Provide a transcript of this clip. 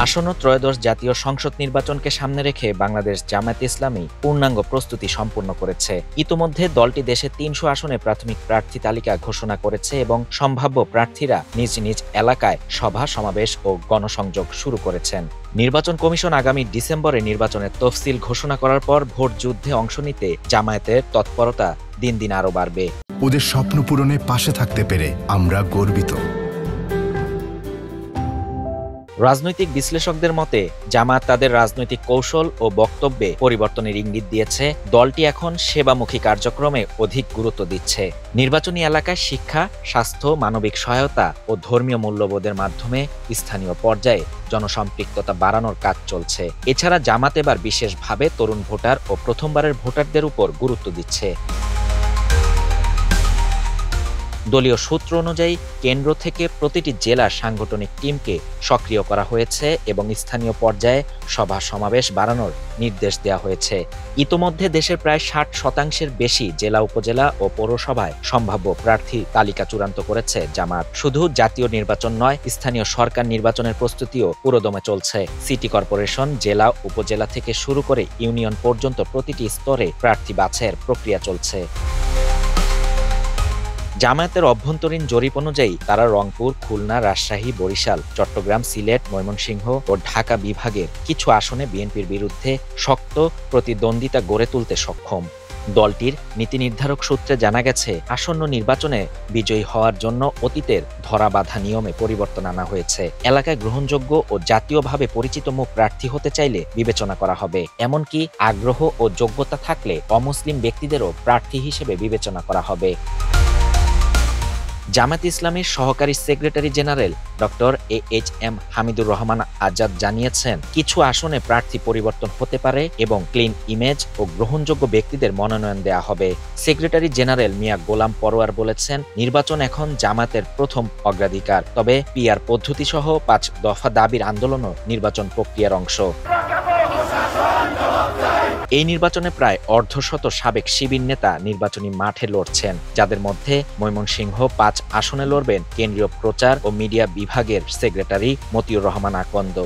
আসন্ন ত্রয়োদশ জাতীয় সংসদ নির্বাচনকে সামনে রেখে বাংলাদেশ জামায়াতে ইসলামী পূর্ণাঙ্গ প্রস্তুতি সম্পন্ন করেছে। ইতোমধ্যে দলটি দেশে ৩০০ আসনে প্রাথমিক প্রার্থী তালিকা ঘোষণা করেছে এবং সম্ভাব্য প্রার্থীরা নিজ নিজ এলাকায় সভা সমাবেশ ও গণসংযোগ শুরু করেছেন। নির্বাচন কমিশন আগামী ডিসেম্বরে নির্বাচনের তফসিল ঘোষণা করার পর ভোট যুদ্ধে অংশ নিতে জামায়াতের তৎপরতা দিন দিন আরও বাড়বে। ওদের স্বপ্ন পূরণে পাশে থাকতে পেরে আমরা গর্বিত। রাজনৈতিক বিশ্লেষকদের মতে জামায়াত তাদের রাজনৈতিক কৌশল ও বক্তব্যে পরিবর্তনের ইঙ্গিত দিয়েছে। দলটি এখন সেবামুখী কার্যক্রমে অধিক গুরুত্ব দিচ্ছে। নির্বাচনী এলাকায় শিক্ষা, স্বাস্থ্য, মানবিক সহায়তা ও ধর্মীয় মূল্যবোধের মাধ্যমে স্থানীয় পর্যায়ে জনসম্পৃক্ততা বাড়ানোর কাজ চলছে। এছাড়া জামায়াত এবার বিশেষভাবে তরুণ ভোটার ও প্রথমবারের ভোটারদের উপর গুরুত্ব দিচ্ছে। দলীয় সূত্র অনুযায়ী কেন্দ্র থেকে প্রতিটি জেলার সাংগঠনিক টিমকে সক্রিয় করা হয়েছে এবং স্থানীয় পর্যায়ে সভা সমাবেশ বাড়ানোর নির্দেশ দেওয়া হয়েছে। ইতোমধ্যে দেশের প্রায় ৬০% বেশি জেলা, উপজেলা ও পৌরসভায় সম্ভাব্য প্রার্থী তালিকা চূড়ান্ত করেছে জামায়াত। শুধু জাতীয় নির্বাচন নয়, স্থানীয় সরকার নির্বাচনের প্রস্তুতিও পুরোদমে চলছে। সিটি কর্পোরেশন, জেলা, উপজেলা থেকে শুরু করে ইউনিয়ন পর্যন্ত প্রতিটি স্তরে প্রার্থী বাছাইয়ের প্রক্রিয়া চলছে। জামায়াতের অভ্যন্তরীণ জরিপ অনুযায়ী তারা রংপুর, খুলনা, রাজশাহী, বরিশাল, চট্টগ্রাম, সিলেট, ময়মনসিংহ ও ঢাকা বিভাগের কিছু আসনে বিএনপির বিরুদ্ধে শক্ত প্রতিদ্বন্দ্বিতা গড়ে তুলতে সক্ষম। দলটির নীতি নির্ধারক সূত্রে জানা গেছে, আসন্ন নির্বাচনে বিজয়ী হওয়ার জন্য অতীতের ধরাবাঁধা নিয়মে পরিবর্তন আনা হয়েছে। এলাকায় গ্রহণযোগ্য ও জাতীয়ভাবে পরিচিত মুখ প্রার্থী হতে চাইলে বিবেচনা করা হবে। এমনকি আগ্রহ ও যোগ্যতা থাকলে অমুসলিম ব্যক্তিদেরও প্রার্থী হিসেবে বিবেচনা করা হবে। জামায়াত ইসলামীর সহকারী secretary general doctor AHM Hamidur Rahman Azad জানিয়েছেন, কিছু আসনে প্রার্থী পরিবর্তন হতে পারে এবং ক্লিন ইমেজ ও গ্রহণযোগ্য ব্যক্তিদের মনোনয়ন দেওয়া হবে। সেক্রেটারি জেনারেল মিয়া গোলাম পরোয়ার বলেছেন, নির্বাচন এখন জামায়াতের প্রথম অগ্রাধিকার, তবে পিআর পদ্ধতি সহ ৫ দফা দাবির আন্দোলনও নির্বাচন প্রক্রিয়ার অংশ। এই নির্বাচনে প্রায় অর্ধশত সাবেক শিবির নেতা নির্বাচনী মাঠে লড়ছেন, যাদের মধ্যে ময়মনসিংহ ৫ আসনে লড়বেন কেন্দ্রীয় প্রচার ও মিডিয়া বিভাগের সেক্রেটারি মতিউর রহমান আকন্দ।